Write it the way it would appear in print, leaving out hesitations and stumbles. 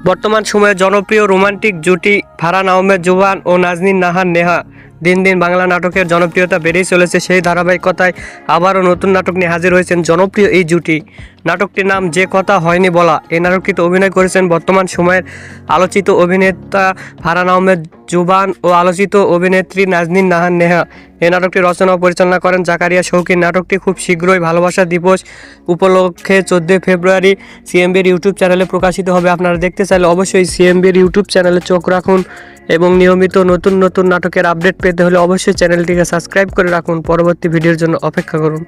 বর্তমান সময়ে জনপ্রিয় রোমান্টিক জুটি ফারহান আহমেদ জুবান ও নাজনীন নাহার নেহা দিন দিন বাংলা নাটকের জনপ্রিয়তা বেড়েই চলেছে। সেই ধারাবাহিকতায় আবারও নতুন নাটক নিয়ে হাজির হয়েছেন জনপ্রিয় এই জুটি। নাটকটির নাম যে কথা হয়নি বলা। এই নাটকটিতে অভিনয় করেছেন বর্তমান সময়ের আলোচিত অভিনেতা ফারহান আহমেদ জুবান ও আলোচিত অভিনেত্রী নাজনীন নাহার নেহা। এই নাটকটি রচনা ও পরিচালনা করেন জাকারিয়া শৌকীন। নাটকটি খুব শীঘ্রই ভালোবাসা দিবস উপলক্ষে 14 ফেব্রুয়ারি সিএমবির ইউটিউব চ্যানেলে প্রকাশিত হবে। আপনারা দেখতে চাইলে অবশ্যই সিএমবির ইউটিউব চ্যানেলে চোখ রাখুন এবং নিয়মিত নতুন নতুন নাটকের আপডেট পেতে হলে অবশ্যই চ্যানেলটিকে সাবস্ক্রাইব করে রাখুন। পরবর্তী ভিডিওর জন্য অপেক্ষা করুন।